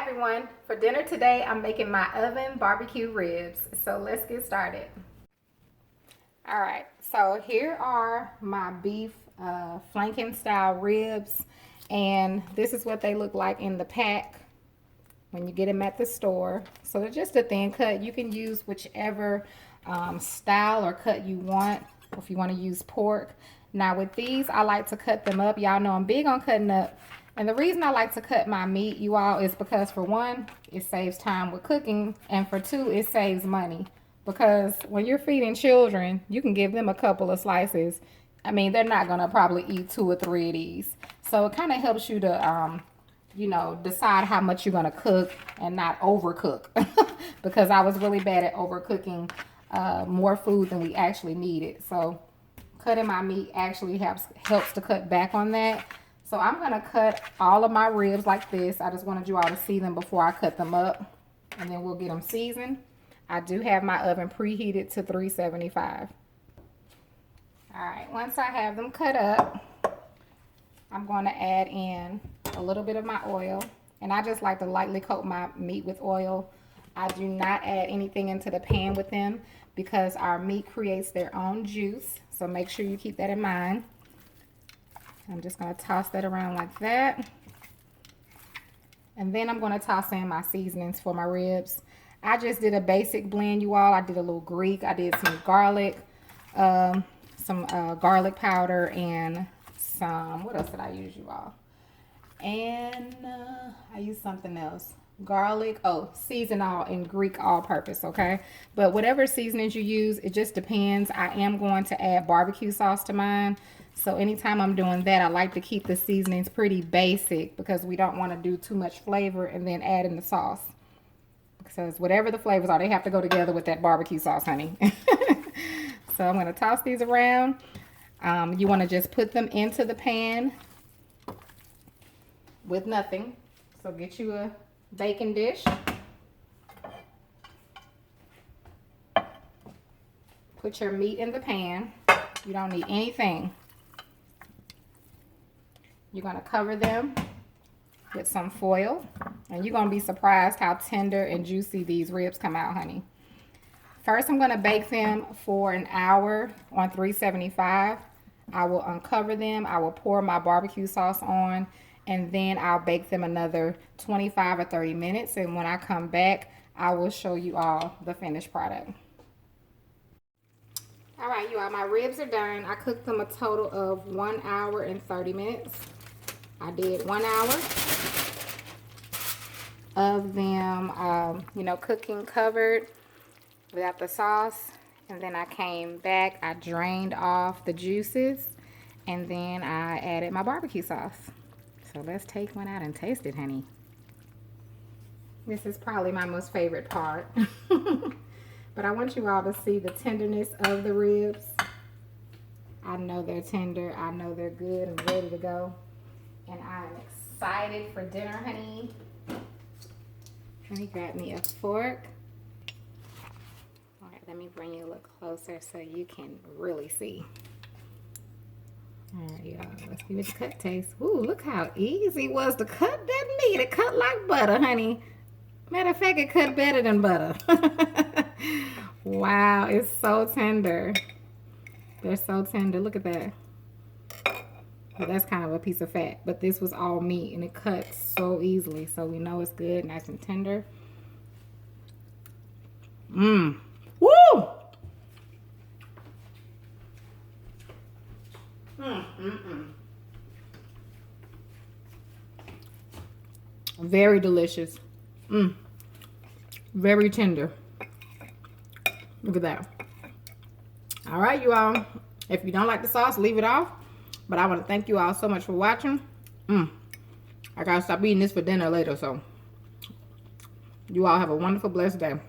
everyone. For dinner today, I'm making my oven barbecue ribs. So let's get started. All right, so here are my beef flanking style ribs, and this is what they look like in the pack when you get them at the store. So they're just a thin cut. You can use whichever style or cut you want, if you want to use pork. Now with these, I like to cut them up. Y'all know I'm big on cutting up. And the reason I like to cut my meat, you all, is because for one, it saves time with cooking. And for two, it saves money. Because when you're feeding children, you can give them a couple of slices. I mean, they're not going to probably eat 2 or 3 of these. So it kind of helps you to, you know, decide how much you're going to cook and not overcook. Because I was really bad at overcooking more food than we actually needed. So cutting my meat actually helps to cut back on that. So I'm going to cut all of my ribs like this. I just wanted you all to see them before I cut them up. And then we'll get them seasoned. I do have my oven preheated to 375. Alright, once I have them cut up, I'm going to add in a little bit of my oil. And I just like to lightly coat my meat with oil. I do not add anything into the pan with them because our meat creates their own juice. So make sure you keep that in mind. I'm just going to toss that around like that. And then I'm going to toss in my seasonings for my ribs. I just did a basic blend, you all. I did a little Greek. I did some garlic, garlic powder, and some, what else did I use, you all? And I used something else. Garlic, season all in Greek all-purpose, okay? But whatever seasonings you use, it just depends. I am going to add barbecue sauce to mine. So anytime I'm doing that, I like to keep the seasonings pretty basic because we don't want to do too much flavor and then add in the sauce. Because whatever the flavors are, they have to go together with that barbecue sauce, honey. So I'm going to toss these around. You want to just put them into the pan with nothing. So get you a baking dish. Put your meat in the pan. You don't need anything. You're going to cover them with some foil. And you're going to be surprised how tender and juicy these ribs come out, honey. First, I'm going to bake them for an hour on 375. I will uncover them. I will pour my barbecue sauce on. And then I'll bake them another 25 or 30 minutes. And when I come back, I will show you all the finished product. All right, you all, my ribs are done. I cooked them a total of 1 hour and 30 minutes. I did 1 hour of them, you know, cooking covered without the sauce. And then I came back, I drained off the juices, and then I added my barbecue sauce. So let's take one out and taste it, honey. This is probably my most favorite part. But I want you all to see the tenderness of the ribs. I know they're tender. I know they're good and ready to go. And I'm excited for dinner, honey. Let me grab me a fork. All right, let me bring you a little closer so you can really see. All right, y'all, let's see what the cut tastes. Ooh, look how easy it was to cut that meat. It cut like butter, honey. Matter of fact, it cut better than butter. Wow, it's so tender. They're so tender. Look at that. Well, that's kind of a piece of fat, but this was all meat, and it cuts so easily. So we know it's good, nice and tender. Mmm. Woo! Very delicious. Very tender. Look at that. All right, you all. If you don't like the sauce, leave it off. But I want to thank you all so much for watching. I gotta stop eating this for dinner later, so you all have a wonderful, blessed day.